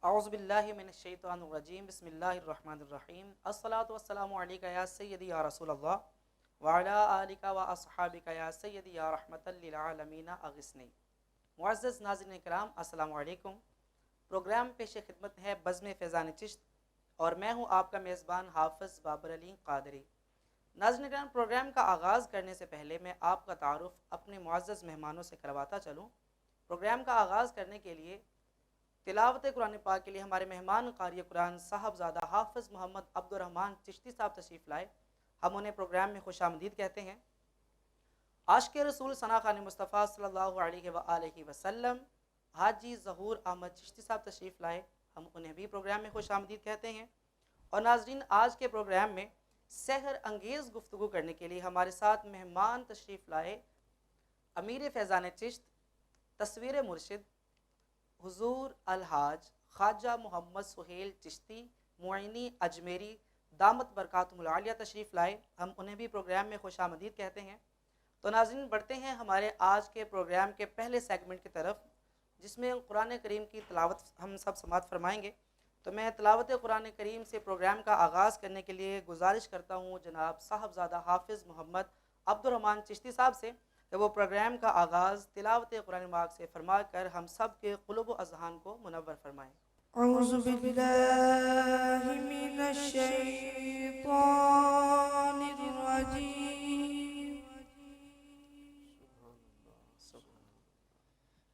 اعوذ باللہ من الشیطان الرجیم بسم اللہ الرحمن الرحیم الصلاۃ والسلام علیک یا سیدی یا رسول اللہ وعلی آلک و اصحابک یا سیدی یا رحمت للعالمین اغثنی۔ معزز ناظرین کرام، السلام علیکم۔ پروگرام پیش خدمت ہے بزم فیضان چشت اور میں ہوں آپ کا میزبان حافظ بابر علی قادری۔ ناظرین کرام، پروگرام کا آغاز کرنے سے پہلے میں آپ کا تعارف اپنے معزز مہمانوں سے کرواتا چلوں۔ پروگرام کا آغاز کرنے کے لیے تلاوت قرآن پاک کے لیے ہمارے مہمان قاری قرآن صاحبزادہ حافظ محمد عبد الرحمن چشتی صاحب تشریف لائے۔ ہم انہیں پروگرام میں خوش آمدید کہتے ہیں۔ عاشق رسول ثنا خان مصطفیٰ صلی اللہ علیہ وآلہ وسلم حاجی ظہور احمد چشتی صاحب تشریف لائے، ہم انہیں بھی پروگرام میں خوش آمدید کہتے ہیں۔ اور ناظرین، آج کے پروگرام میں سحر انگیز گفتگو کرنے کے لیے ہمارے ساتھ مہمان تشریف لائے امیر فیضان چشت، تصویر مرشد حضور الحاج خواجہ محمد سہیل چشتی معینی اجمیری دامت برکاتہم العالیہ تشریف لائے، ہم انہیں بھی پروگرام میں خوش آمدید کہتے ہیں۔ تو ناظرین، بڑھتے ہیں ہمارے آج کے پروگرام کے پہلے سیگمنٹ کی طرف، جس میں قرآن کریم کی تلاوت ہم سب سماعت فرمائیں گے۔ تو میں تلاوت قرآن کریم سے پروگرام کا آغاز کرنے کے لیے گزارش کرتا ہوں جناب صاحبزادہ حافظ محمد عبد الرحمن چشتی صاحب سے کہ وہ پروگرام کا آغاز تلاوت قرآن پاک سے فرما کر ہم سب کے قلوب و اذہان کو منور فرمائیں۔ اعوذ باللہ من الشیطان الرجیم،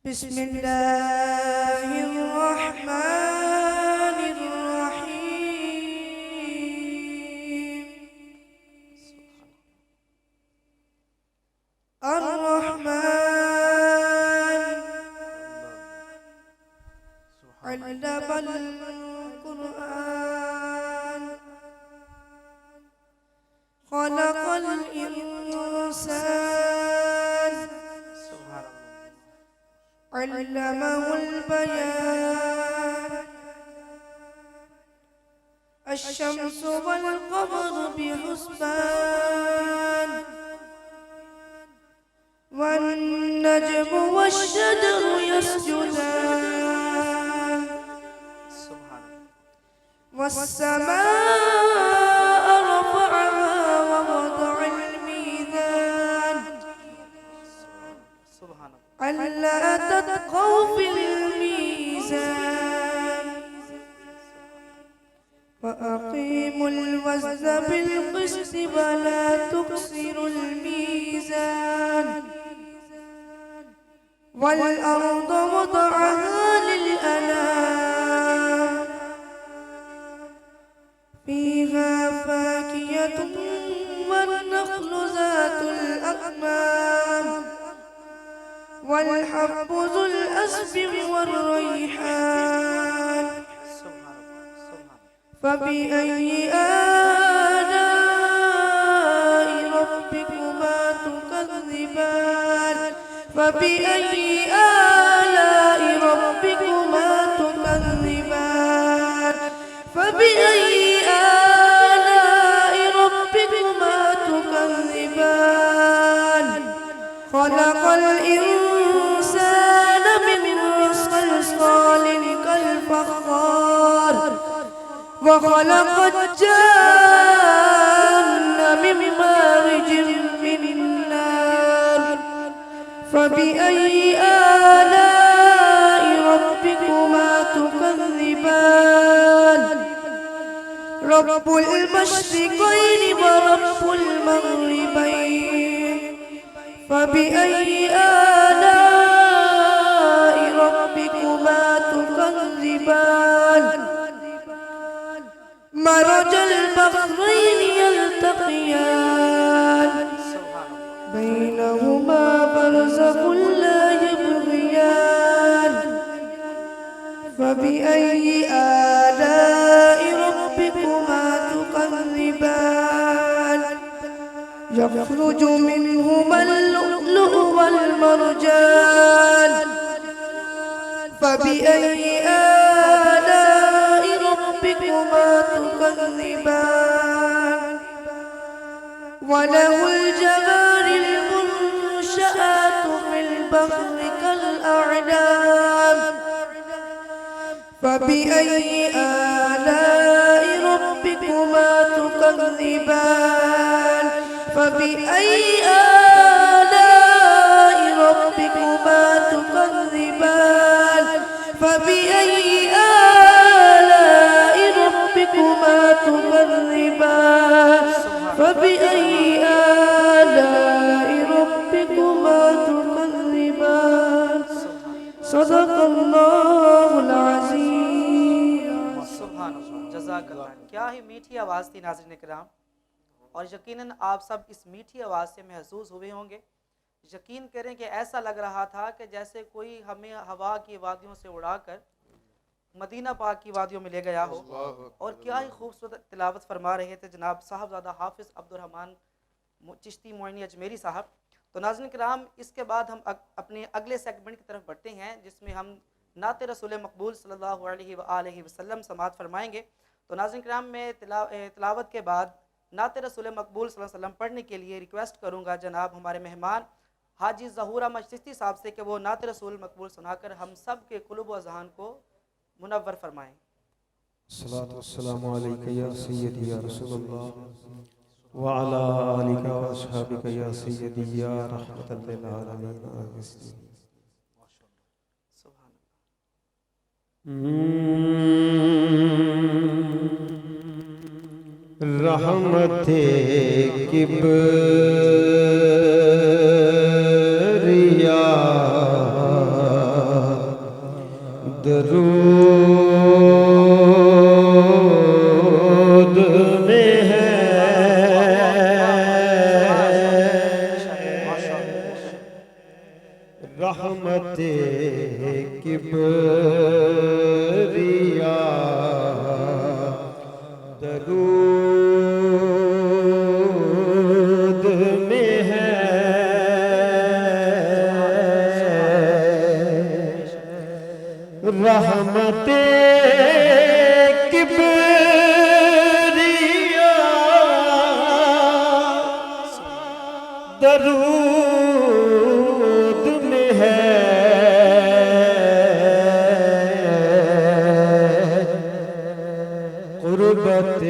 بسم اللہ الرحمن الرحیم۔ الرحمن علم القرآن، خلق الإنسان، علمه البيان، الشمس والقمر بحسبان، والنجم والشجر يسجدان، والسماء رفعها ووضع الميزان، ألا تطغوا في الميزان، وأقيموا الوزن بالقسط ولا تخسروا الميزان، والأرض وضعها للأنام، فيها فاكهة والنخل ذات الأكمام، والحب ذو الأسف والريحان، فبأي آلاء ربكما تكذبان، فبأي آلاء ربكما تكذبان، فبأي آلاء ربكما تكذبان، خلق الإنسان من صلصال كالفخار، وخلق الجان من مارج من نار، فبأي آلاء ربكما تكذبان، رب المشرقين ورب المغربين، فبأي آلاء ربكما تكذبان، مرج البحرين يلتقيان، بينهما برزخ لا يبغيان، فبأي آلاء ربكما تكذبان، يخرج منهما اللؤلؤ والمرجان، فبأي آلاء ربكما تكذبان، وله الجوار المنشآت في البحر كالأعلام، فبأي آلاء ربكما تكذبان فبأي آلاء ربكما تكذبان فبأي آلاء ربكما تكذبان فبأي آلاء ربكما تكذبان صدق الله العظيم سبحان اللہ، جزاک اللہ۔ کیا ہی میٹھی آواز تھی ناظرین کرام، اور یقیناً آپ سب اس میٹھی آواز سے محظوظ ہوئے ہوں گے۔ یقین کریں کہ ایسا لگ رہا تھا کہ جیسے کوئی ہمیں ہوا کی وادیوں سے اڑا کر مدینہ پاک کی وادیوں میں لے گیا ہو، اور کیا ہی خوبصورت تلاوت فرما رہے تھے جناب صاحبزادہ حافظ عبدالرحمن چشتی معینی اجمیری صاحب۔ تو ناظرین کرام، اس کے بعد ہم اپنے اگلے سیگمنٹ کی طرف بڑھتے ہیں، جس میں ہم نعت رسول مقبول صلی اللہ علیہ وآلہ وسلم سماعت فرمائیں گے۔ تو ناظرین کرام، میں تلاوت کے بعد نعت رسول مقبول صلی اللہ علیہ وسلم پڑھنے کے لیے ریکویسٹ کروں گا جناب ہمارے مہمان حاجی ظہور احمد چشتی صاحب سے کہ وہ نعت رسول مقبول سنا کر ہم سب کے قلوب و اذہان کو منور فرمائیں۔ الصلاة والسلام علیکہ یا سیدی یا رسول اللہ وعلا آلکہ واصحابکہ یا سیدی یا رحمت للعالمین آمین۔ سبحان رحمت کبریا درود میں ہے رحمت کبریا درود میں ہے رحمت کبریا درود میں ہے قربت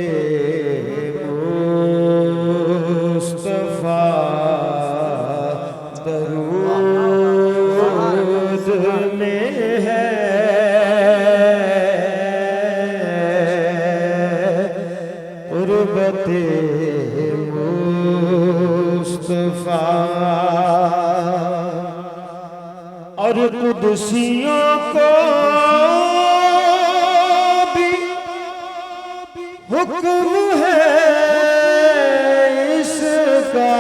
مصطفیٰ درود میں ہے قربت مصطفیٰ اور قدسیوں کو بھی حکم ہے اس کا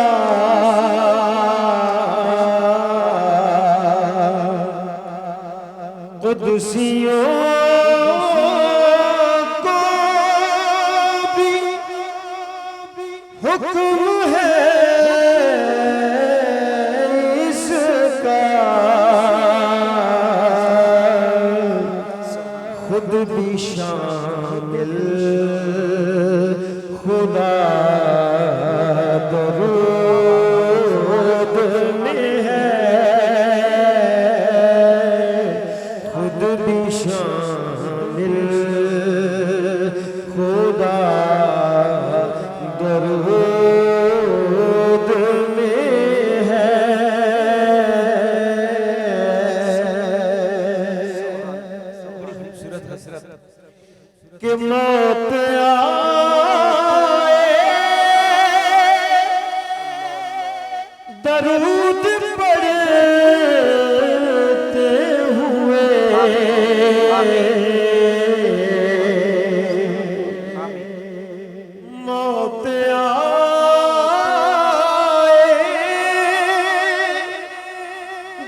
قدسیوں کو بھی حکم ہے اس کا خود بھی شامل خدا درود میں ہے خود بھی شامل خدا درود میں ہے کہ موت آئے درود پڑھتے ہوئے موت آئے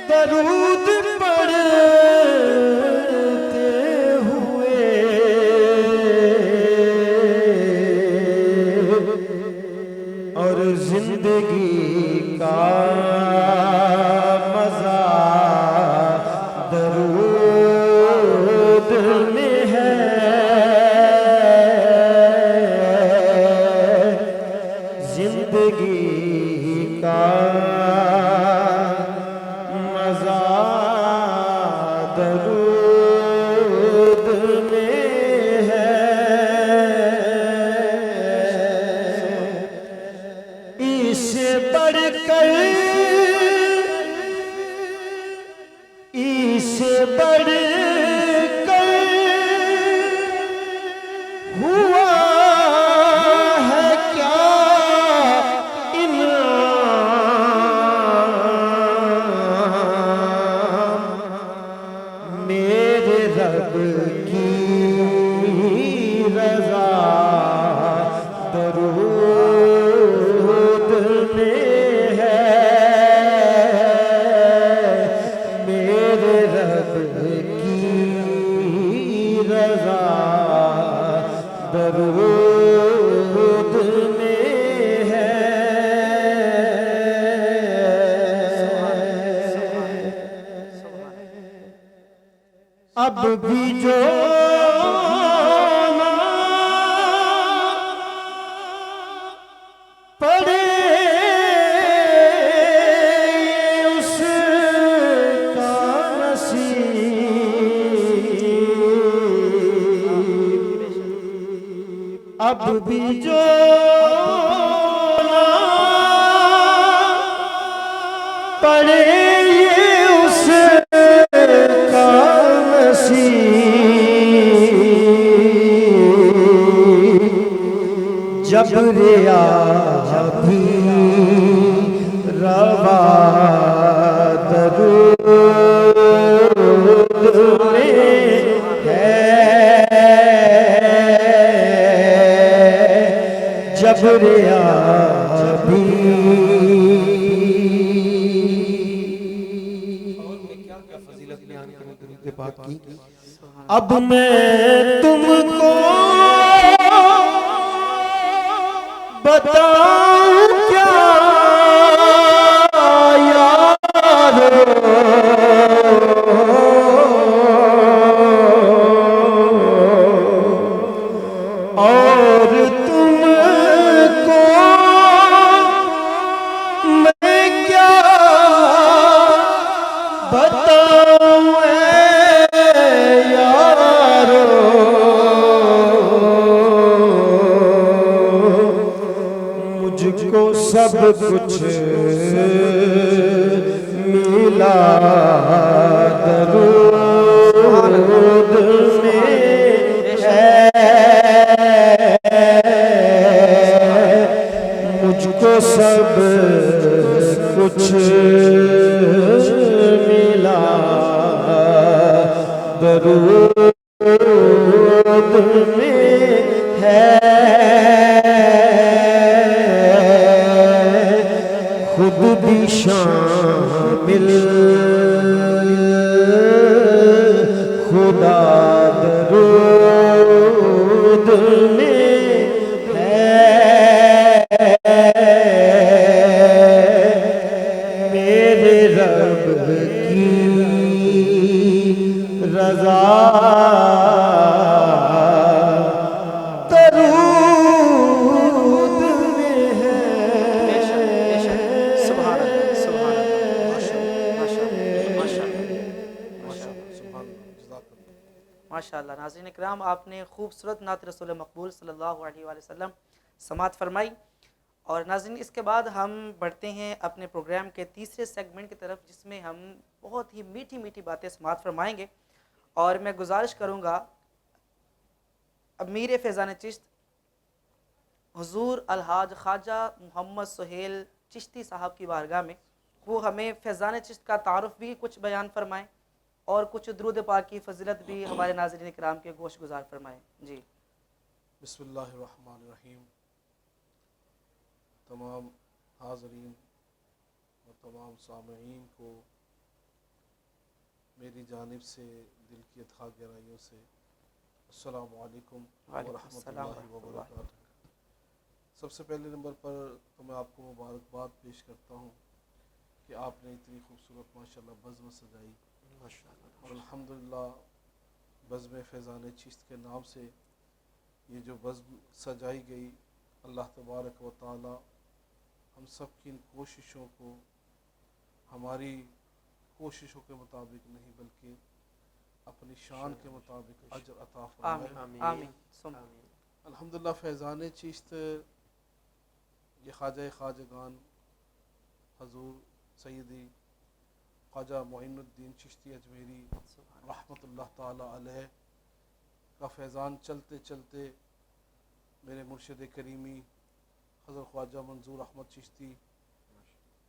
درود پڑھتے ہوئے اور زندگی کا مزہ درود رضا درود میں ہے، میرے رب کی رضا درود میں ہے۔ اب بھی جو نہ پڑھے اس کا نصیب، اب بھی جو نہ پڑھے اس کا جب ریا بھی روا درود میں ہے، جب ریا بھی فضیلت بیان کرنے درود پاک کی۔ اب میں تم کو بتاؤں کیا یارو، اور تم کو میں کیا بتاؤں سب کچھ ملا درود میں ہے، مجھ کو سب کچھ ملا درود میں ہے، خود بھی شامل خدا درود میں ہے، میرے رب کی رضا ماشاءاللہ۔ ناظرین اکرام، آپ نے خوبصورت نعت رسول مقبول صلی اللہ علیہ وآلہ وسلم سماعت فرمائی، اور ناظرین اس کے بعد ہم بڑھتے ہیں اپنے پروگرام کے تیسرے سیگمنٹ کی طرف، جس میں ہم بہت ہی میٹھی میٹھی باتیں سماعت فرمائیں گے، اور میں گزارش کروں گا امیر فیضان چشت حضور الحاج خواجہ محمد سہیل چشتی صاحب کی بارگاہ میں وہ ہمیں فیضان چشت کا تعارف بھی کچھ بیان فرمائیں، اور کچھ درود پاک کی فضیلت بھی ہمارے ناظرین کرام کے گوش گزار فرمائیں۔ جی بسم اللہ الرحمن الرحیم۔ تمام حاضرین اور تمام سامعین کو میری جانب سے دل کی اتھا گہرائیوں سے السلام علیکم ورحمۃ اللہ وبرکاتہ۔ سب سے پہلے نمبر پر تو میں آپ کو مبارکباد پیش کرتا ہوں کہ آپ نے اتنی خوبصورت ماشاءاللہ بزم سجائی، اور الحمدللہ بزم فیضان چشت کے نام سے یہ جو بزم سجائی گئی، اللہ تبارک و تعالی ہم سب کی ان کوششوں کو ہماری کوششوں کے مطابق نہیں بلکہ اپنی شان کے مطابق اجر عطا فرمائے۔ آمین آمین آمین۔ الحمدللہ فیضان چشت یہ خواجہ خواجگان حضور سیدی خواجہ معین الدین چشتی اجمیری رحمۃ اللہ تعالی علیہ کا فیضان چلتے چلتے میرے مرشد کریمی حضرت خواجہ منظور احمد چشتی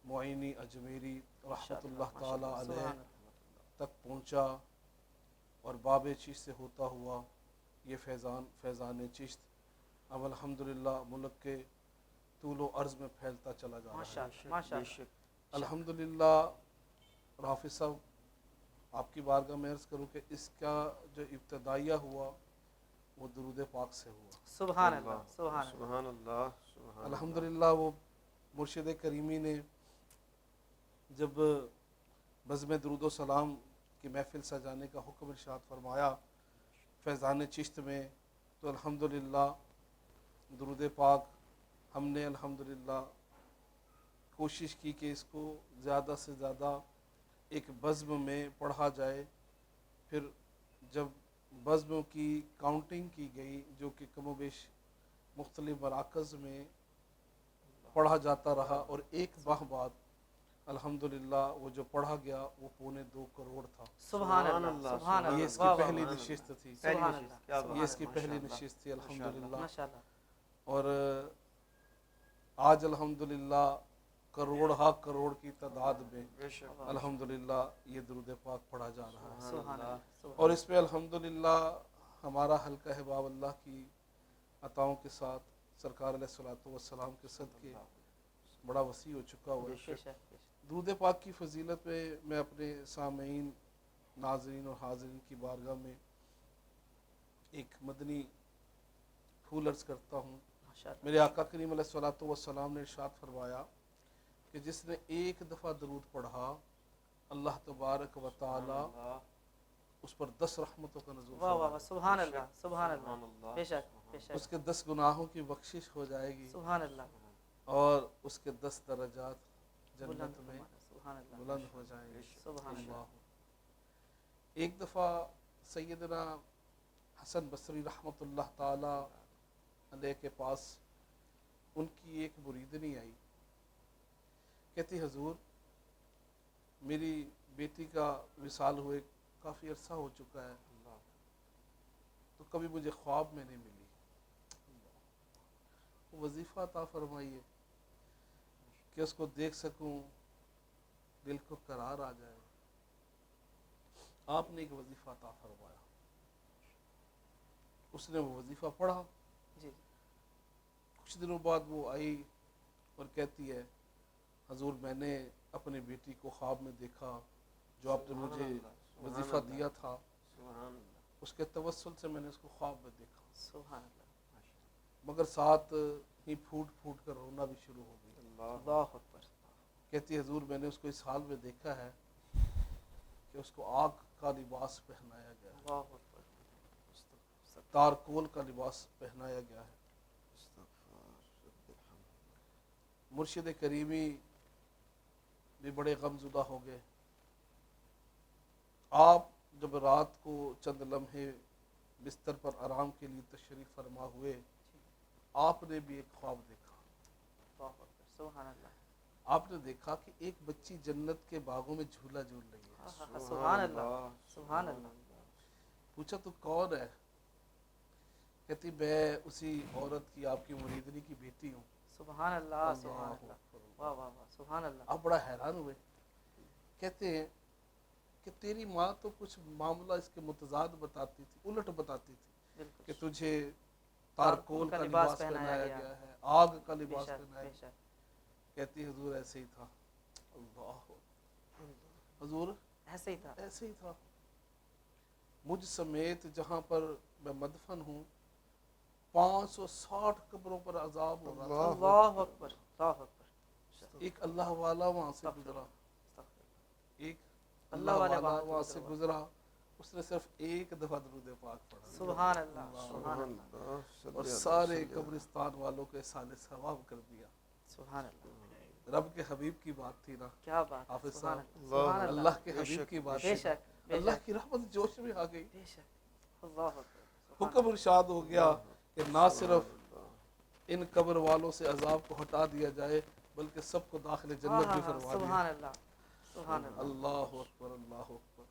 معینی اجمیری رحمۃ اللہ تعالی علیہ تک پہنچا، اور باب چشت سے ہوتا ہوا یہ فیضان چشت اب الحمدللہ ملک کے طول و عرض میں پھیلتا چلا جا رہا ہے. ماشاءاللہ. الحمدللہ حافظ صاحب آپ کی بارگاہ میں عرض کروں کہ اس کا جو ابتدائیہ ہوا وہ درود پاک سے ہوا. سبحان اللہ. سبحان اللہ. سبحان اللہ. سبحان الحمدللہ وہ مرشد کریمی نے جب بزم درود و سلام کی محفل سجانے کا حکم ارشاد فرمایا فیضان چشت میں، تو الحمدللہ درود پاک ہم نے الحمدللہ کوشش کی کہ اس کو زیادہ سے زیادہ ایک بزم میں پڑھا جائے. پھر جب بزموں کی کاؤنٹنگ کی گئی جو کہ کم و بیش مختلف مراکز میں پڑھا جاتا رہا، اور ایک ماہ بعد الحمدللہ وہ جو پڑھا گیا وہ 2.25 کروڑ تھا. سبحان اللہ. سبحان اللہ. یہ اس کی پہلی نشست تھی. سبحان اللہ. یہ اس کی پہلی نشست تھی الحمدللہ. ماشاءاللہ. اور آج الحمدللہ کروڑ کی تعداد میں الحمدللہ یہ درود پاک پڑھا جا رہا ہے. سبحان اللہ. اور اس پہ الحمدللہ ہمارا حلقہ ہے باب اللہ کی عطاؤں کے ساتھ سرکار علیہ الصلوۃ والسلام کے صدقے بڑا وسیع ہو چکا ہوا ہے. درود پاک کی فضیلت میں میں اپنے سامعین، ناظرین اور حاضرین کی بارگاہ میں ایک مدنی پھول عرض کرتا ہوں. میرے آقا کریم علیہ الصلوۃ والسلام نے ارشاد فرمایا کہ جس نے ایک دفعہ درود پڑھا اللہ تبارک و تعالی اس پر 10 رحمتوں کا نزول واہ واہ. فرمائے. سبحان اللہ. سبحان اللہ. بے شک. بے شک. اس کے 10 گناہوں کی بخشش ہو جائے گی سبحان اللہ. اور اس کے 10 درجات جنت بلند میں سبحان اللہ. بلند ہو جائیں گے. سبحان اللہ. اللہ. ایک دفعہ سیدنا حسن بصری رحمۃ اللہ تعالی علیہ کے پاس ان کی ایک مریدنی آئی. کہتی حضور میری بیٹی کا وصال ہوئے کافی عرصہ ہو چکا ہے، تو کبھی مجھے خواب میں نہیں ملی. وظیفہ عطا فرمائیے کہ اس کو دیکھ سکوں، دل کو قرار آ جائے. آپ نے ایک وظیفہ عطا فرمایا. اس نے وہ وظیفہ پڑھا. جی. کچھ دنوں بعد وہ آئی اور کہتی ہے حضور میں نے اپنی بیٹی کو خواب میں دیکھا، جو آپ نے مجھے وظیفہ دیا تھا اس کے توسل سے میں نے اس کو خواب میں دیکھا. سبحان اللہ. مگر ساتھ ہی پھوٹ پھوٹ کر رونا بھی شروع ہو گئی. اللہ اکبر. کہتی حضور میں نے اس کو اس حال میں دیکھا ہے کہ اس کو آگ کا لباس پہنایا گیا ہے، اللہ اکبر. تارکول کا لباس پہنایا گیا ہے. مرشد کریمی بھی بڑے غم زدہ ہو گئے. آپ جب رات کو چند لمحے بستر پر آرام کے لیے تشریف فرما ہوئے، آپ نے بھی ایک خواب دیکھا. اللہ اکبر. سبحان اللہ. آپ نے دیکھا کہ ایک بچی جنت کے باغوں میں جھولا جھول رہی ہے. سبحان اللہ. سبحان اللہ. پوچھا تو کون ہے؟ کہتی میں اسی عورت کی آپ کی مریدنی کی بیٹی ہوں. سبحان اللہ. سبحان اللہ. واہ واہ واہ. سبحان اللہ. آپ بڑا حیران ہوئے. کہتے ہیں کہ تیری ماں تو کچھ معاملہ اس کے متضاد بتاتی تھی، الٹ بتاتی تھی بالکل. کہ تجھے تارکول کا لباس پہنایا گیا ہے، آگ کا لباس پہنایا گیا. کہتی حضور ایسے ہی تھا. اللہ حضور ایسے ہی تھا. ایسے ہی تھا. مجھ سمیت جہاں پر میں مدفن ہوں 560 قبروں پر عذاب ہو رہا تھا. اللہ اکبر. اللہ اکبر. ایک اللہ والا وہاں سے گزرا، ایک اللہ اللہ والا والا وہاں سے گزرا. اس نے صرف ایک دفعہ درود پاک پڑھا سبحان اللہ. سبحان اللہ. اور سارے قبرستان والوں کو احسان ثواب کر دیا. سبحان اللہ. رب کے حبیب کی بات تھی نا کیا بات. حافظ سبحان صاحب، اللہ. سبحان اللہ. اللہ کے حبیب کی بات بے تھی. شک. بے اللہ شک. کی رحمت جوش میں آ گئی. بے شک. اللہ اکبر. حکم ارشاد ہو گیا کہ نہ صرف ان قبر والوں سے عذاب کو ہٹا دیا جائے بلکہ سب کو داخل جنت بھی فرما دیا. سبحان اللہ. سبحان اللہ. اللہ اکبر. اللہ اکبر.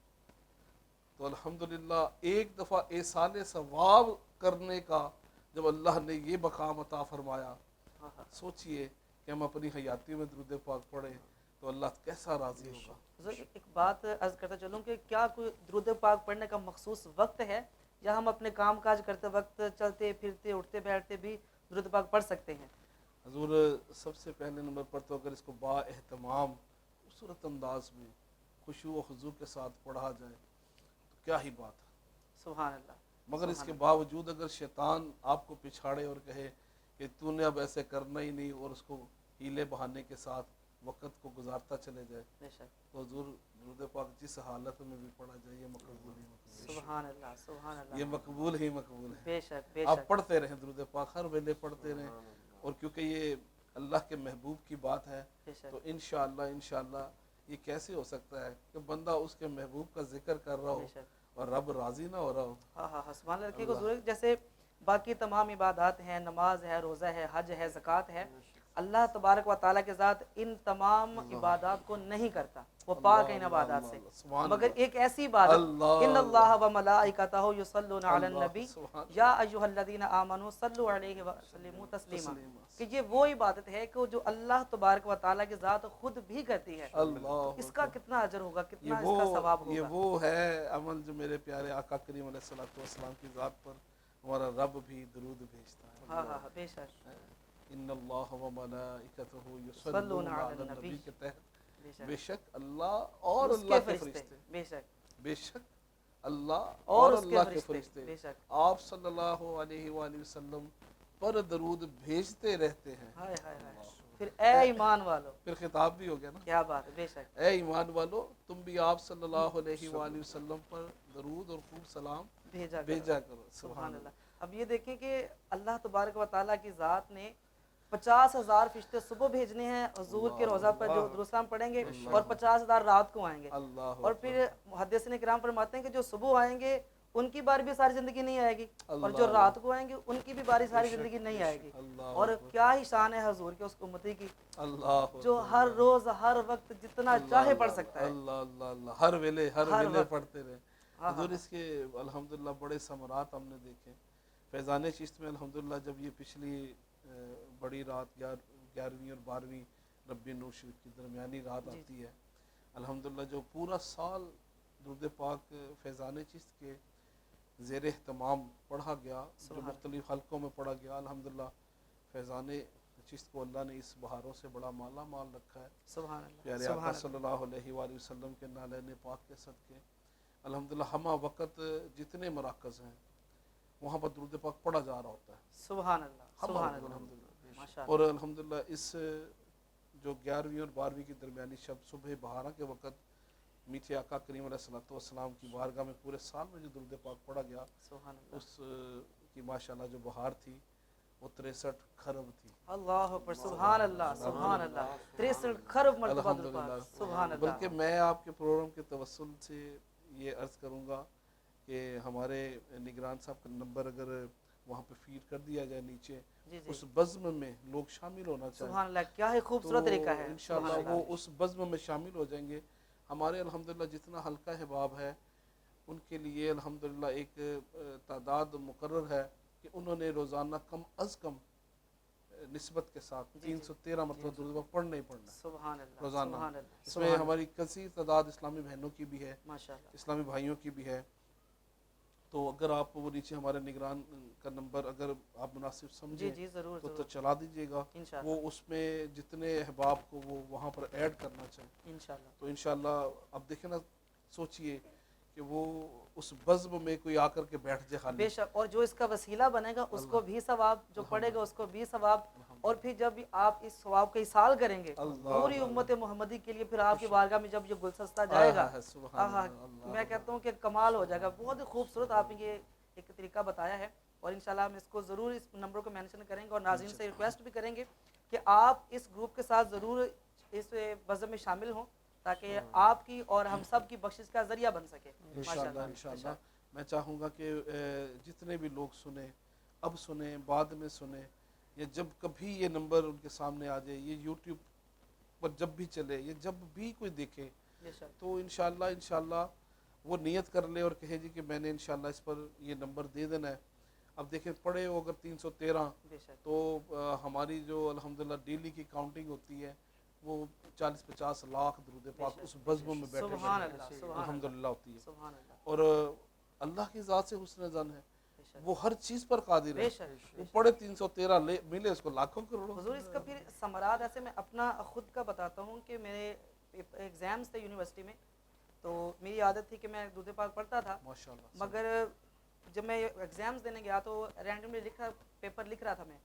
تو الحمدللہ ایک دفعہ احسان ثواب کرنے کا جب اللہ نے یہ مقام عطا فرمایا، سوچئے کہ ہم اپنی حیاتی میں درود پاک پڑھیں تو اللہ کیسا راضی ہوگا. ایک بات عرض کرتا چلوں کہ کیا کوئی درود پاک پڑھنے کا مخصوص وقت ہے یا ہم اپنے کام کاج کرتے وقت چلتے پھرتے اٹھتے بیٹھتے بھی درود پاک پڑھ سکتے ہیں؟ حضور سب سے پہلے نمبر پر تو اگر اس کو با اہتمام خوبصورت انداز میں خشوع و خضوع کے ساتھ پڑھا جائے تو کیا ہی بات ہے. سبحان اللہ. مگر اس کے باوجود اگر شیطان آپ کو پچھاڑے اور کہے کہ تو نے اب ایسے کرنا ہی نہیں اور اس کو ہیلے بہانے کے ساتھ وقت کو گزارتا چلے جائے بے شک. تو حضور درود پاک جس حالت میں بھی پڑھا جائے یہ مقبول ہی مقبول ہے. سبحان اللہ. سبحان اللہ. یہ مقبول ہی مقبول ہے. بے شک بے آپ شک. پڑھتے رہیں درود پاک ہر ویلے پڑھتے رہیں اور کیونکہ یہ اللہ کے محبوب کی بات ہے بے شک. تو انشاءاللہ یہ کیسے ہو سکتا ہے کہ بندہ اس کے محبوب کا ذکر کر رہا ہو بے شک. اور رب راضی نہ ہو رہا ہو. ہاں ہاں ہاں سبحان اللہ. کہ حضور جیسے باقی تمام عبادات ہیں، نماز ہے، روزہ ہے، حج ہے، زکوٰۃ ہے، اللہ تبارک و تعالیٰ کے ذات ان تمام عبادات کو نہیں کرتا، وہ پاک ہے ان عبادات سے. مگر ایک ایسی عبادت ان اللہ و ملائکتہ یصلون علی النبی یا ایھا الذین آمنوا صلوا علیہ وسلموا تسلیما، کہ یہ وہ عبادت ہے کہ جو اللہ تبارک و تعالیٰ کی ذات خود بھی کرتی ہے. اس کا کتنا اجر ہوگا، کتنا اس کا ثواب ہوگا. یہ وہ ہے عمل جو میرے پیارے آقا کریم علیہ الصلوۃ والسلام کی ذات پر ہمارا رب بھی درود بھیجتا ہے. ہاں ہاں بے شک. ان اللہ و ملائکتہ یصلون علی النبی کے تحت بے شک اللہ اور اللہ کے فرشتے، بے شک بے شک اللہ اور اللہ کے فرشتے بے شک آپ صلی اللہ علیہ وآلہ وسلم پر درود بھیجتے رہتے ہیں. ہائے ہائے ہائے. پھر اے ایمان والو، پھر خطاب بھی ہو گیا نا. کیا بات ہے. بے شک. اے ایمان والو تم بھی آپ صلی اللہ علیہ وآلہ وسلم پر درود اور خوب سلام بھیجا کرو. سبحان اللہ. اب یہ دیکھیں کہ اللہ تبارک و تعالیٰ کی ذات نے 50,000 فرشتے صبح بھیجنے ہیں حضور کے روضہ پر جو درود سلام پڑھیں گے، اور 50,000 رات کو آئیں گے. اور پھر محدثین کرام فرماتے ہیں کہ جو صبح آئیں گے ان کی باری بھی ساری زندگی نہیں آئے گی، اور جو رات کو آئیں گے ان کی بھی باری ساری زندگی نہیں آئے گی. اور کیا ہی شان ہے حضور کے اس امتی کی جو ہر روز ہر وقت جتنا چاہے پڑھ سکتا ہے. اللہ اللہ ہر ویلے پڑھتے رہے. حضور اس کے الحمدللہ بڑے ثمرات ہم نے دیکھے. فیضان چشت میں الحمدللہ جب یہ پچھلی بڑی رات 11ویں اور 12ویں ربیع نور شریف کی درمیانی رات آتی ہے، الحمدللہ جو پورا سال درود پاک فیضان چشت کے زیر اہتمام پڑھا گیا، جو مختلف حلقوں میں پڑھا گیا، الحمدللہ فیضان چشت کو اللہ نے اس بہاروں سے بڑا مالا مال رکھا ہے. سبحان اللہ. پیارے آقا صلی اللہ علیہ وآلہ وسلم کے نالین پاک کے صدقے الحمدللہ ہمہ وقت جتنے مراکز ہیں وہاں پر درود پاک پڑھا جا رہا ہوتا ہے. سبحان اللہ. سبحان اللہ. الحمدللہ. اور الحمدللہ اس جو 11ویں اور 12ویں کی درمیانی شب صبح بہارہ کے وقت میٹھے آقا کریم علیہ الصلوۃ والسلام کی بارگاہ میں پورے سال میں جو درود پاک پڑھا گیا، اس کی ماشاءاللہ جو بہار تھی وہ 63 خرب تھی. اللہ اکبر. سبحان اللہ. سبحان اللہ. 63 خرب مرتبہ درود پاک. سبحان اللہ. بلکہ میں آپ کے پروگرام کے توسل سے یہ عرض کروں گا کہ ہمارے نگران صاحب کا نمبر اگر وہاں پہ فیڈ کر دیا جائے نیچے، اس بزم میں لوگ شامل ہونا چاہیں. سبحان اللہ. کیا ہی خوبصورت طریقہ ہے. انشاءاللہ وہ اس بزم میں شامل ہو جائیں گے. ہمارے الحمدللہ جتنا حلقہ احباب ہے ان کے لیے الحمدللہ ایک تعداد مقرر ہے کہ انہوں نے روزانہ کم از کم نسبت کے ساتھ 313 مرتبہ درود پاک پڑھنا ہی پڑھنا سبحان اللہ. روزانہ. اس میں ہماری کثیر تعداد اسلامی بہنوں کی بھی ہے، ماشاءاللہ اسلامی بھائیوں کی بھی ہے. تو اگر آپ وہ نیچے ہمارے نگران کا نمبر اگر آپ مناسب سمجھیں تو چلا دیجئے گا. وہ اس میں جتنے احباب کو وہ وہاں پر ایڈ کرنا چاہیں انشاءاللہ. تو انشاءاللہ اب دیکھیں نا، سوچئے کہ وہ اس بزم میں کوئی آ کر کے بیٹھ جائے خالی. بے شک. اور جو اس کا وسیلہ بنے گا اس کو بھی ثواب، جو پڑھے گا اس کو بھی ثواب. اور پھر جب آپ اس ثواب کا احصال کریں گے پوری امت محمدی کے لیے، پھر آپ کی بارگاہ میں جب یہ گلدستہ جائے گا، میں کہتا ہوں کہ کمال ہو جائے گا. بہت ہی خوبصورت آپ نے یہ ایک طریقہ بتایا ہے. اور انشاءاللہ ہم اس کو ضرور اس نمبر کو مینشن کریں گے، اور ناظرین سے ریکویسٹ بھی کریں گے کہ آپ اس گروپ کے ساتھ ضرور اس بزم میں شامل ہوں تاکہ آپ کی اور ہم سب کی بخشش کا ذریعہ بن سکے. انشاءاللہ میں چاہوں گا کہ جتنے بھی لوگ سنیں، اب سنیں، بعد میں سنیں، یا جب کبھی یہ نمبر ان کے سامنے آ جائے، یہ یوٹیوب پر جب بھی چلے، یہ جب بھی کوئی دیکھے تو انشاءاللہ وہ نیت کر لے اور کہے جی کہ میں نے انشاءاللہ اس پر یہ نمبر دے دینا ہے. اب دیکھیں پڑھے ہو اگر 313 تو ہماری جو الحمدللہ ڈیلی کی کاؤنٹنگ ہوتی ہے وہ 40-50 لاکھ درود پاک اس بزم میں بیٹھے الحمدللہ ہوتی ہے. اور اللہ کی ذات سے حسن زن ہے، بے شک وہ ہر چیز پر قادر بے ہے. شک وہ پڑھے 313 ملے اس کو لاکھوں کروڑوں. حضور. اس کا پھر ثمرات ایسے میں اپنا خود کا بتاتا ہوں کہ میرے ایگزامس تھے یونیورسٹی میں، تو میری عادت تھی کہ میں درود پاک پڑھتا تھا، ماشاء اللہ. مگر جب میں ایگزامس دینے گیا تو رینڈملی پیپر لکھ رہا تھا میں،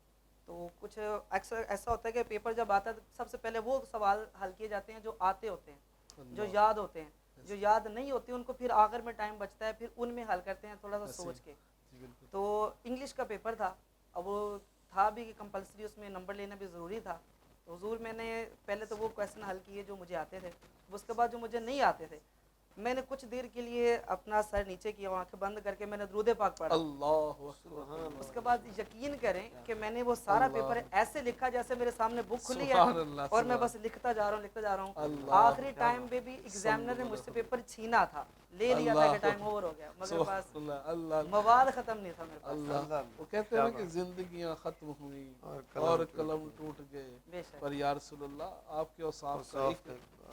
تو کچھ اکثر ایسا ہوتا ہے کہ پیپر جب آتا ہے تو سب سے پہلے وہ سوال حل کیے جاتے ہیں جو آتے ہوتے ہیں، جو یاد ہوتے ہیں. جو یاد نہیں ہوتے ان کو پھر آخر میں ٹائم بچتا ہے، پھر ان میں حل کرتے ہیں تھوڑا سا سوچ کے. تو انگلش کا پیپر تھا، اب وہ تھا بھی کہ کمپلسری اس میں نمبر لینا بھی ضروری تھا. تو حضور میں نے پہلے تو وہ کویسچن حل کیے جو مجھے آتے تھے، اس کے بعد جو مجھے نہیں آتے تھے میں نے کچھ دیر کے لیے اپنا سر نیچے کیا، آنکھیں بند کر کے میں نے درود پاک پڑھا. اللہ اس کے بعد یقین کریں کہ میں نے وہ سارا پیپر ایسے لکھا جیسے میرے سامنے بک کھلی ہے سبحان اللہ. اور میں بس لکھتا جا رہا ہوں. اللہ. آخری ٹائم پہ بھی ایگزامنر نے مجھ سے پیپر چھینا تھا، لے لیا تھا کہ ٹائم اوور ہو گیا، مگر پاس اللہ. مواد ختم نہیں تھا میرے پاس. اللہ. وہ کہتے ہیں کہ زندگیاں ختم ہوئی اور قلم ٹوٹ گئے، بے شک پر یا رسول اللہ آپ کے اوصاف کا ایک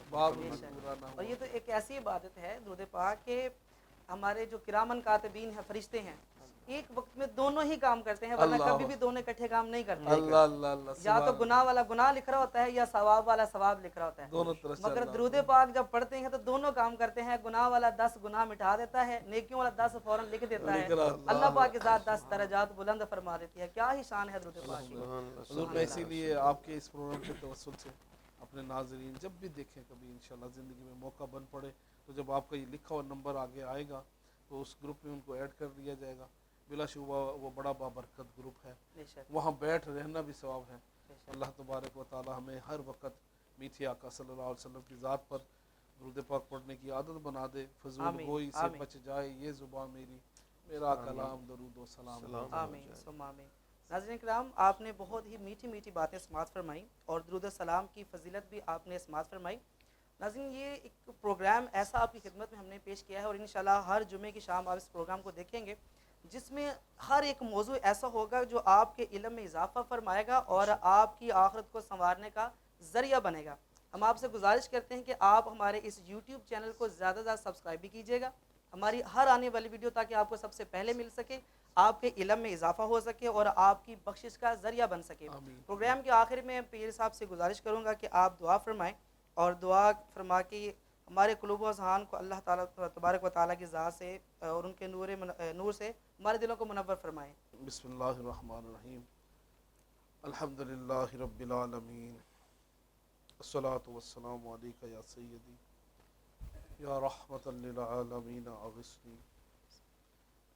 باب بھی پورا نہ اور ہوا. یہ تو ایک ایسی عبادت ہے درود پاک کہ ہمارے جو کرامن کاتبین ہیں، فرشتے ہیں، ایک وقت میں دونوں ہی کام کرتے ہیں، ورنہ کبھی بھی دونوں اکٹھے کام نہیں کرتے. اللہ اللہ اللہ. یا تو گناہ والا گناہ لکھ رہا ہوتا ہے یا ثواب والا ثواب لکھ رہا ہوتا ہے. دونوں طرف سے مگر درود پاک جب پڑھتے ہیں تو دونوں کام کرتے ہیں. گناہ والا 10 گناہ مٹا دیتا ہے، نیکیوں والا 10 فوراً لکھ دیتا ہے. اللہ پاک کی ذات 10 درجات بلند فرما دیتی ہے. کیا ہی شان ہے درود پاک کی. حضور میں اسی لیے آپ کے اس پروگرام کے توسل سے اپنے ناظرین جب بھی دیکھیں، کبھی انشاءاللہ زندگی میں موقع بن پڑے تو جب آپ کا یہ لکھا ہوا نمبر آگے آئے گا تو اس گروپ میں ان کو ایڈ کر لیا جائے گا. بلا شبہ وہ بڑا بابرکت گروپ ہے، وہاں بیٹھ رہنا بھی ثواب ہے. اللہ تبارک و تعالی ہمیں ہر وقت میٹھے آقا صلی اللہ علیہ وسلم کی ذات پر درود پاک پڑھنے کی عادت بنا دے. فضول گوئی سے بچ جائے یہ زبان میری، میرا کلام درود و سلام. آمین ثم آمین. ناظرین کرام، آپ نے بہت ہی میٹھی میٹھی باتیں سماعت فرمائیں اور درود السلام کی فضیلت بھی آپ نے سماعت فرمائی. ناظرین یہ ایک پروگرام ایسا آپ کی خدمت میں ہم نے پیش کیا ہے اور انشاءاللہ ہر جمعے کی شام آپ اس پروگرام کو دیکھیں گے، جس میں ہر ایک موضوع ایسا ہوگا جو آپ کے علم میں اضافہ فرمائے گا اور آپ کی آخرت کو سنوارنے کا ذریعہ بنے گا. ہم آپ سے گزارش کرتے ہیں کہ آپ ہمارے اس یوٹیوب چینل کو زیادہ سے زیادہ سبسکرائب بھی کیجیے گا، ہماری ہر آنے والی ویڈیو تاکہ آپ کو سب سے پہلے مل سکے، آپ کے علم میں اضافہ ہو سکے اور آپ کی بخشش کا ذریعہ بن سکے. پروگرام کے آخر میں پیر صاحب سے گزارش کروں گا کہ آپ دعا فرمائیں اور دعا فرما کے ہمارے قلوب و اذہان کو اللہ تعالیٰ تبارک و تعالیٰ کی ذات سے اور ان کے نور سے ہمارے دلوں کو منور فرمائیں. بسم اللہ الرحمن الرحیم. الحمدللہ رب العالمین، الصلاۃ والسلام علیک یا سیدی یا رحمۃ للعالمین اغثنی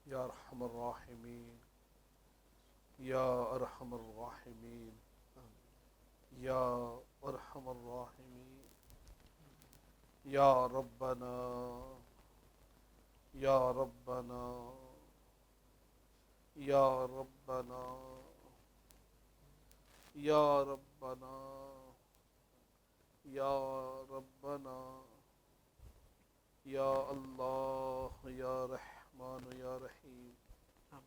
یا ارحم الراحمین یا ارحم الراحمین یا ارحم الراحمین یا ربنا یا ربنا یا ربنا یا ربنا یا ربنا یا اللہ یا رحمان یا رحیم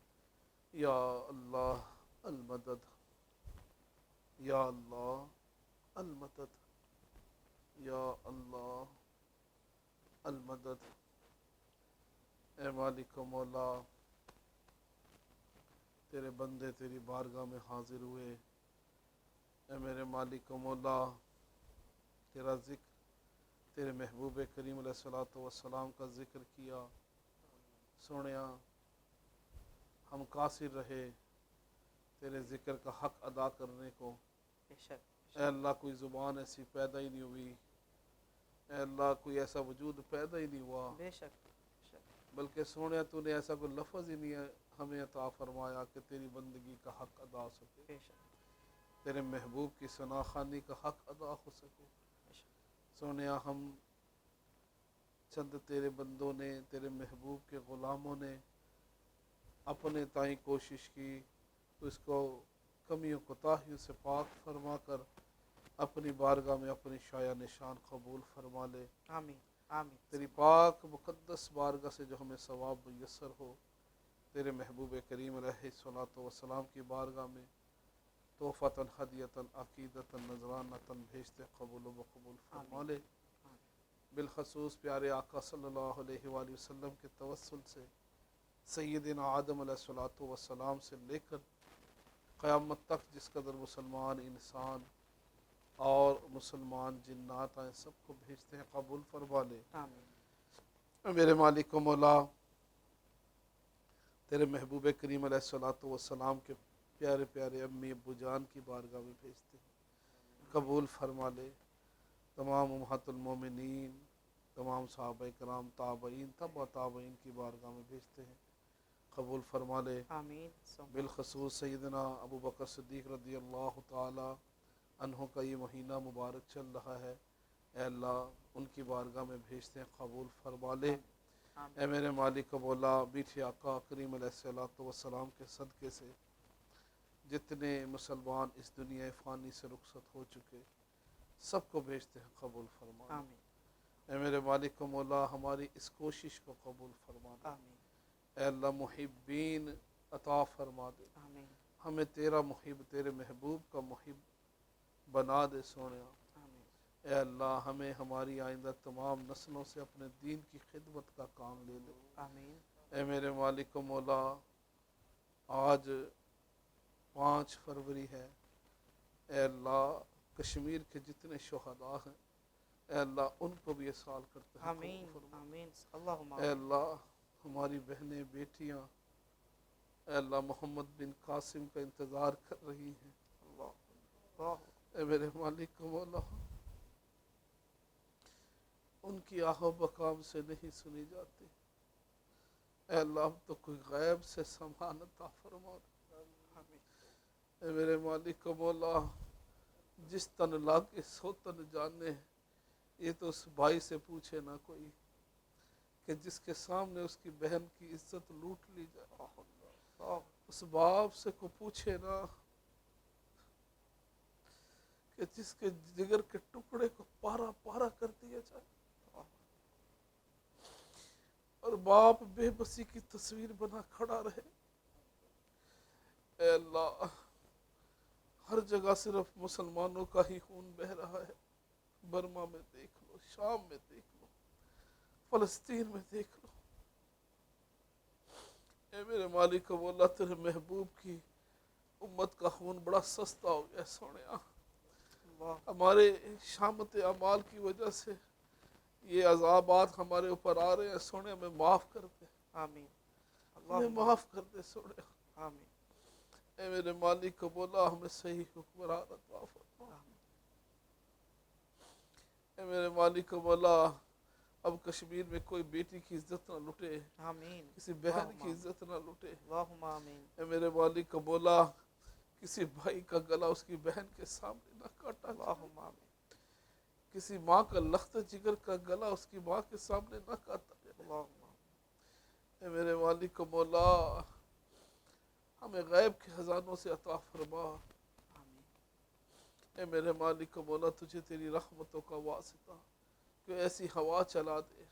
یا اللہ المدد یا اللہ المدد یا اللہ المدد. اے مالک و مولا، تیرے بندے تیری بارگاہ میں حاضر ہوئے. اے میرے مالک و مولا، تیرا ذکر، تیرے محبوب کریم علیہ الصلوۃ والسلام کا ذکر کیا. سونیا ہم قاصر رہے تیرے ذکر کا حق ادا کرنے کو. اے اللہ کوئی زبان ایسی پیدا ہی نہیں ہوئی، اے اللہ کوئی ایسا وجود پیدا ہی نہیں ہوا، بے شک بلکہ سونیا تو نے ایسا کوئی لفظ ہی نہیں ہمیں عطا فرمایا کہ تیری بندگی کا حق ادا ہو سکے، تیرے محبوب کی ثنا خوانی کا حق ادا ہو سکے. سونیا ہم چند تیرے بندوں نے، تیرے محبوب کے غلاموں نے اپنے تائیں کوشش کی تو اس کو کمیوں کوتاہیوں سے پاک فرما کر اپنی بارگاہ میں اپنی شایع نشان قبول فرما لے. آمین آمین. تیری پاک مقدس بارگاہ سے جو ہمیں ثواب میسر ہو، تیرے محبوب کریم علیہ الصلوۃ والسلام کی بارگاہ میں تحفۃً ہدیۃً عقیدۃً نذرانۃً بھیجتے قبول و مقبول فرما لے. بالخصوص پیارے آقا صلی اللہ علیہ وآلہ وسلم کے توسل سے سیدنا آدم علیہ الصلوۃ والسلام سے لے کر قیامت تک جس قدر مسلمان انسان اور مسلمان جنات آئیں سب کو بھیجتے ہیں، قبول فرما لے۔ آمین۔ میرے مالک و مولا، تیرے محبوب کریم علیہ الصلوۃ والسلام کے پیارے پیارے امی ابو جان کی بارگاہ میں بھیجتے ہیں، قبول فرما لے۔ تمام امہات المومنین، تمام صحابہ کرام، تابعین، تبع تابعین کی بارگاہ میں بھیجتے ہیں، قبول فرما لے۔ آمین۔ بالخصوص سیدنا ابو بکر صدیق رضی اللہ تعالی عنہ کا یہ مہینہ مبارک چل رہا ہے، اے اللہ ان کی بارگاہ میں بھیجتے ہیں، قبول فرما لے۔ اے میرے مالک و مولا، میٹھے آقا کریم علیہ الصلوۃ والسلام کے صدقے سے جتنے مسلمان اس دنیا فانی سے رخصت ہو چکے سب کو بھیجتے ہیں، قبول فرما لے۔ آمین۔ اے میرے مالک و مولا، ہماری اس کوشش کو قبول فرما دے۔ آمین۔ اے اللہ محبین عطا فرما دے، آمین۔ ہمیں تیرا محب، تیرے محبوب کا محب بنا دے سونیا۔ آمین۔ اے اللہ ہمیں ہماری آئندہ تمام نسلوں سے اپنے دین کی خدمت کا کام لے لے۔ آمین۔ اے میرے مالک و مولا، آج 5 فروری ہے، اے اللہ کشمیر کے جتنے شہداء ہیں اے اللہ ان کو بھی یہ سال کرتے ہیں، آمین۔ قبول فرما۔ آمین۔ اللہم اے اللہ ہماری بہنیں بیٹیاں اے اللہ محمد بن قاسم کا انتظار کر رہی ہیں، اللہ۔ اے میرے مالک و مولا ان کی آہ و بکام سے نہیں سنی جاتی، اے اللہ اب تو کوئی غیب سے سامان عطا فرما دے۔ اے میرے مالک و مولا، جس تن لاگے سو تن جانے، یہ تو اس بھائی سے پوچھے نہ کوئی کہ جس کے سامنے اس کی بہن کی عزت لوٹ لی جائے، اس باپ سے کو پوچھے نہ کہ جس کے جگر کے ٹکڑے کو پارا پارا کر دیا جائے، اور باپ بے بسی کی تصویر بنا کھڑا رہے۔ اے اللہ ہر جگہ صرف مسلمانوں کا ہی خون بہہ رہا ہے، برما میں دیکھ لو، شام میں دیکھ لو، فلسطین میں دیکھ لو۔ اے میرے مالک و مولا، تیرے محبوب کی امت کا خون بڑا سستا ہو گیا سونیا، ہمارے شامت اعمال کی وجہ سے یہ عذابات ہمارے اوپر آ رہے ہیں، سونے ہمیں معاف کر دے، آمین۔ ہمیں معاف کر دے سونے۔ آمین۔ اے میرے مالک و مولا، ہمیں صحیح حکمران عطا فرما۔ اے میرے مالک و مولا، اب کشمیر میں کوئی بیٹی کی عزت نہ لٹے، آمین۔ کسی بہن کی عزت نہ لٹے۔ اللہم آمین۔ اے میرے مالک و مولا، کسی بھائی کا گلا اس کی بہن کے سامنے نہ کاٹا جائے، اللہم آمین۔ کسی ماں کا لخت جگر کا گلا اس کی ماں کے سامنے نہ کاٹا جائے۔ اللہم آمین۔ اے میرے مالک و مولا، ہمیں غیب کے خزانوں سے عطا فرما۔ آمین۔ اے میرے مالک و مولا، تجھے تیری رحمتوں کا واسطہ کہ ایسی ہوا چلا دے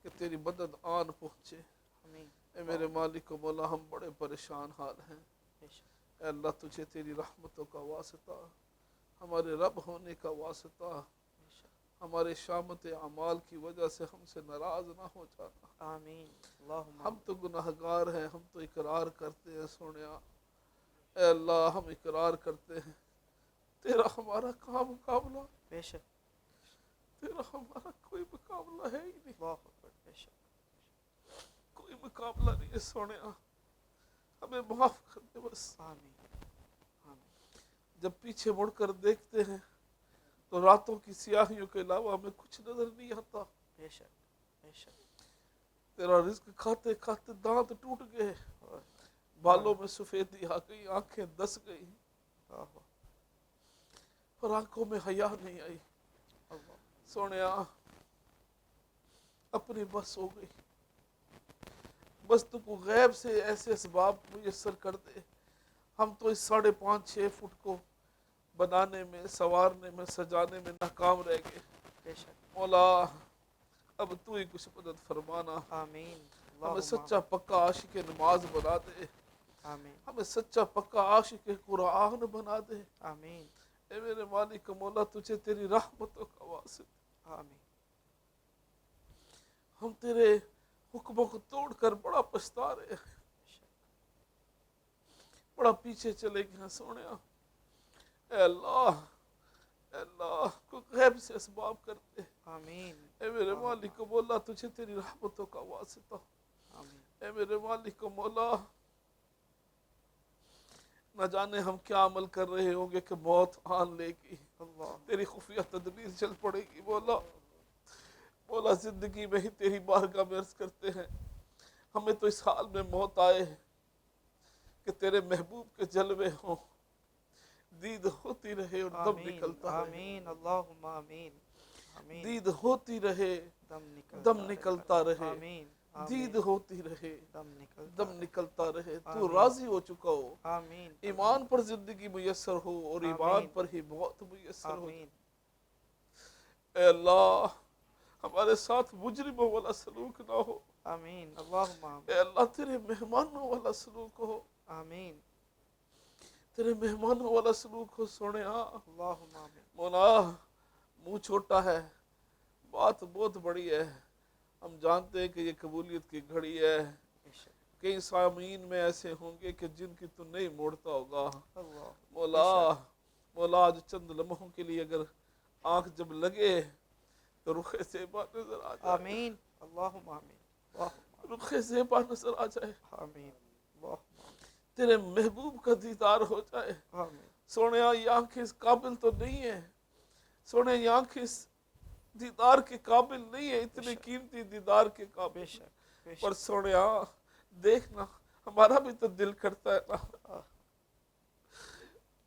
کہ تیری مدد آن پہنچے۔ آمین۔ اے میرے مالک و مولا، ہم بڑے پریشان حال ہیں، بے شک۔ اے اللہ تجھے تیری رحمتوں کا واسطہ، ہمارے رب ہونے کا واسطہ، بے شک۔ ہمارے شامت اعمال کی وجہ سے ہم سے ناراض نہ ہو جانا۔ آمین۔ اللہم ہم تو گناہگار ہیں، ہم تو اقرار کرتے ہیں سونیا، اے اللہ ہم اقرار کرتے ہیں تیرا ہمارا کہاں مقابلہ، بے شک۔ تیرا ہمارا کوئی مقابلہ ہے ہی نہیں، اللہ اکبر، بے شک۔ کوئی مقابلہ نہیں ہے سونیا، ہمیں معاف کر دے بس۔ آمین۔ آمین۔ جب پیچھے مڑ کر دیکھتے ہیں تو راتوں کی سیاہیوں کے علاوہ ہمیں کچھ نظر نہیں آتا، بے شک۔ بے شک۔ تیرا رزق کھاتے کھاتے دانت ٹوٹ گئے، بالوں میں سفیدی آ گئی، آنکھیں دس گئی، اور آنکھوں میں حیا نہیں آئی سونیا، اپنی بس ہو گئی، بس تو کو غیب سے ایسے اسباب میسر کر دے، ہم تو اس 5.5-6 فٹ کو بنانے میں، سنوارنے میں، سجانے میں ناکام رہ گئے، بے شک۔ مولا اب تو ہی کچھ مدد فرمانا، آمین۔ ہمیں سچا پکا عاشق نماز بنا دے، آمین۔ ہمیں سچا پکا عاشق قرآن بنا دے، آمین۔ اے میرے مالک مولا، تجھے تیری رحمتوں کا واسطہ، آمین۔ ہم تیرے حکموں کو توڑ کر بڑا پچھتا رہے ہیں، بڑا پیچھے چلے گئے ہیں سونیا۔ اے اللہ، اے اللہ کو غیب سے اسباب کرتے، آمین اے میرے مالک و مولا تجھے تیری رحمتوں کا واسطہ، آمین اے میرے مالک و مولا نہ جانے ہم کیا عمل کر رہے ہوں گے کہ موت آن لے گی، اللہ تیری خفیہ تدبیر چل پڑے گی مولا۔ مولا زندگی میں ہی تیری بارگاہ میں عرض کرتے ہیں ہمیں تو اس حال میں موت آئے کہ تیرے محبوب کے جلوے ہوں، دید ہوتی رہے اور دم آمین نکلتا رہے، آمین اللہم آمین آمین دید ہوتی رہے دم نکلتا رہے، آمین دید ہوتی رہے دم دم نکلتا رہے، تو آمین۔ راضی ہو چکا ہو، آمین ایمان پر زندگی میسر ہو اور ایمان آمین۔ پر ہی موت میسر ہو۔ آمین اے اللہ ہمارے ساتھ مجرموں والا سلوک نہ ہو، آمین اللہم آمین اے اللہ تیرے مہمانوں والا سلوک ہو، آمین تیرے مہمانوں والا سلوک ہو سونیا۔ اللہم آمین مولا منہ چھوٹا ہے، بات بہت بڑی ہے، ہم جانتے ہیں کہ یہ قبولیت کی گھڑی ہے، بے شک کئی سامعین میں ایسے ہوں گے کہ جن کی تو نہیں موڑتا ہوگا اللہ مولا۔ مولا آج چند لمحوں کے لیے اگر آنکھ جب لگے تو رخ زیبا نظر آ جائے، آمین اللہم آمین اللہم رخ زیبا نظر آ جائے، آمین اللہم تیرے محبوب کا دیدار ہو جائے۔ آمین سونیا یہ آنکھ اس قابل تو نہیں ہے، سونے یہ آنکھ اس دیدار کے قابل نہیں ہے، اتنے قیمتی دیدار کے بے قابل، شک بے پر شک سونیا دیکھنا ہمارا بھی تو دل کرتا ہے نا۔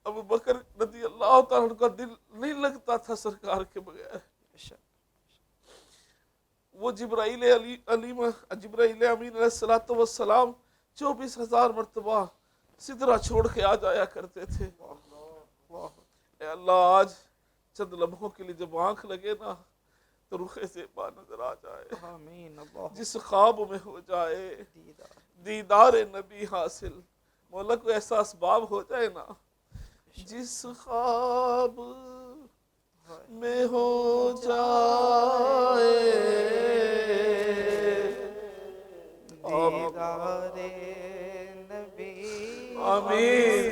ابو بکر رضی اللہ تعالیٰ عنہ کا دل نہیں لگتا تھا سرکار کے بغیر، بے شک وہ جبرائیل امین علیہ السلام 24,000 مرتبہ سدرہ چھوڑ کے آ جایا کرتے تھے۔ اے اللہ آج چند لمحوں کے لیے جب آنکھ لگے نا تو رخ زیبا نظر آ جائے، آمین اللہ جس خواب میں ہو جائے دیدار دیدار نبی حاصل، مولا کو ایسا اسباب ہو جائے نا، جس خواب میں ہو جائے دیدار نبی آمین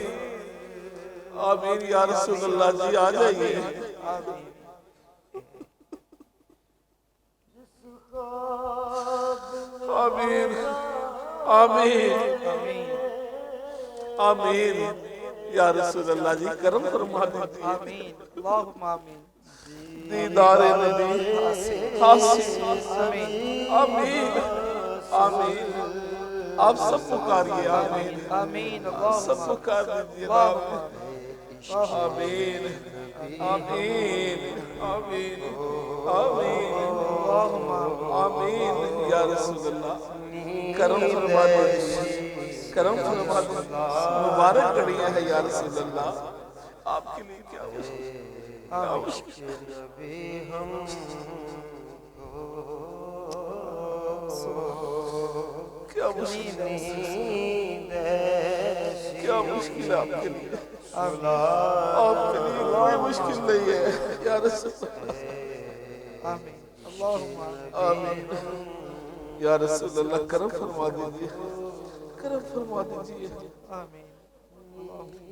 آمین یا رسول اللہ جی آ جائیے۔ آمین آمین آمین آمین آمین یا رسول اللہ جی کرم فرما دیجیے، آمین اللہم آمین دیدار نبی حاصل، آمین آمین آمین آپ سب پکاریے، آمین آمین سب اللہم پکار دیجیے، آمین آمین آمین آمین آمین یا رسول اللہ کرم فرما دیجیے، کرم فرما دیجیے، مبارک گھڑیاں ہیں یا رسول اللہ، آپ کے لیے کیا کیا مشکل کیا مشکل ہے آپ کے لیے، آپ کے لیے کوئی مشکل نہیں ہے یا رسول اللہ، آمین اللہم آمین یا رسول اللہ کرم فرما دیجیے، کرم فرما دیجیے، آمین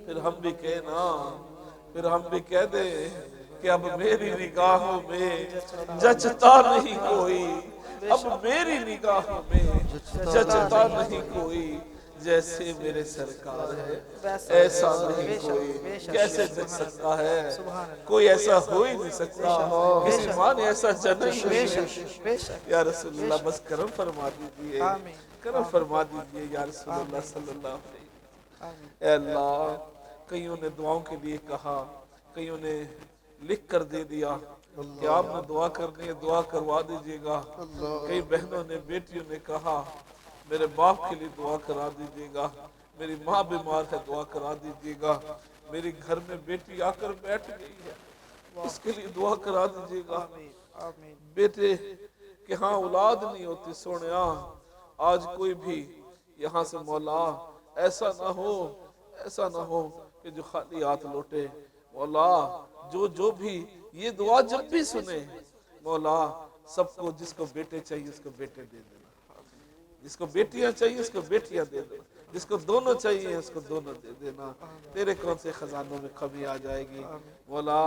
پھر ہم بھی کہنا، پھر ہم بھی کہہ دیں کہ اب میری نگاہوں میں جچتا نہیں کوئی، اب میری نگاہوں میں جچتا نہیں کوئی، جیسے میرے سرکار ہے ایسا نہیں کوئی، کیسے جچ سکتا ہے، کوئی ایسا ہو ہی نہیں سکتا، کسی ماں نے ایسا جنا ہی نہیں ہے یا رسول اللہ، بس کرم فرما دیجئے، کرم فرما دیجئے یا رسول اللہ صلی اللہ علیہ وسلم۔ اے اللہ کئیوں نے دعاؤں کے لیے کہا، کئیوں نے لکھ کر دے دیا کہ آپ نے دعا کرنی ہے دعا کروا دیجئے گا، کئی بہنوں نے بیٹیوں نے کہا میرے باپ کے لیے دعا کرا دیجئے گا، میری ماں بیمار ہے دعا کرا دیجئے گا، میری گھر میں بیٹی آ کر بیٹھ گئی ہے اس کے لیے دعا کرا دیجئے گا، بیٹے کہ ہاں اولاد نہیں ہوتی سونیا، آج کوئی بھی یہاں سے مولا ایسا نہ ہو کہ جو خالی ہاتھ لوٹے، مولا جو بھی یہ دعا جب بھی سنے مولا سب کو جس کو بیٹے چاہیے اس کو بیٹے دے دینا، جس کو بیٹیاں چاہیے اس کو بیٹیاں دے دو، جس کو دونوں چاہیے اس کو دونوں دے دینا، تیرے کون سے خزانوں میں کمی آ جائے گی مولا۔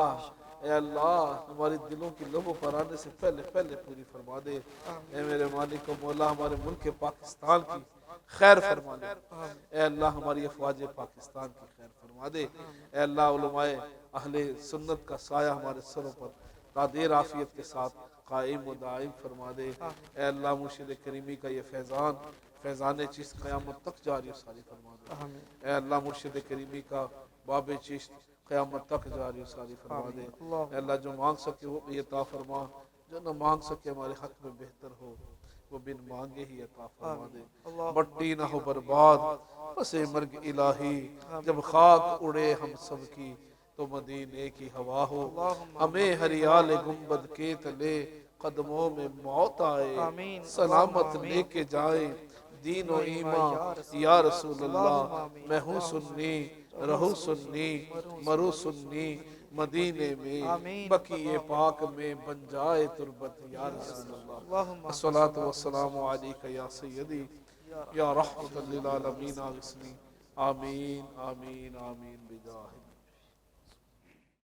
اے اللہ ہماری دلوں کی لبوں پر آنے سے پہلے پہلے پوری فرما دے۔ اے میرے مالک و مولا ہمارے ملک پاکستان کی خیر فرما دے، اے اللہ ہماری افواج پاکستان کی خیر فرما دے، اے اللہ علماء اہل سنت کا سایہ ہمارے سروں پر تا دیر عافیت کے ساتھ قائم و دائم فرما دے۔ اے اللہ مرشد کریمی کا یہ فیضان چشت قیامت تک جاری و ساری فرما دے۔ اے اللہ مرشد کریمی کا باب چشت قیامت تک جاری و ساری فرما دے۔ اے اللہ جو مانگ سکے وہ بھی عطا فرما، جو نہ مانگ سکے ہمارے حق میں بہتر ہو وہ بن مانگے ہی عطا فرما دے۔ مٹی نہ ہو برباد بس مرگ الہی، جب خاک اڑے ہم سب کی تو مدینے کی ہوا ہو، ہمیں ہریال گنبد کے تلے قدموں میں موت آئے، سلامت لے کے جائے دین و ایمان یا رسول اللہ۔ میں ہوں سنی رہو سنی مرو سنی، مدینے میں بقیع پاک میں بن جائے تربت یا رسول اللہ۔ الصلاۃ والسلام علیک یا سیدی یا رحمت للعالمین اغثنی، آمین آمین آمین بجاہ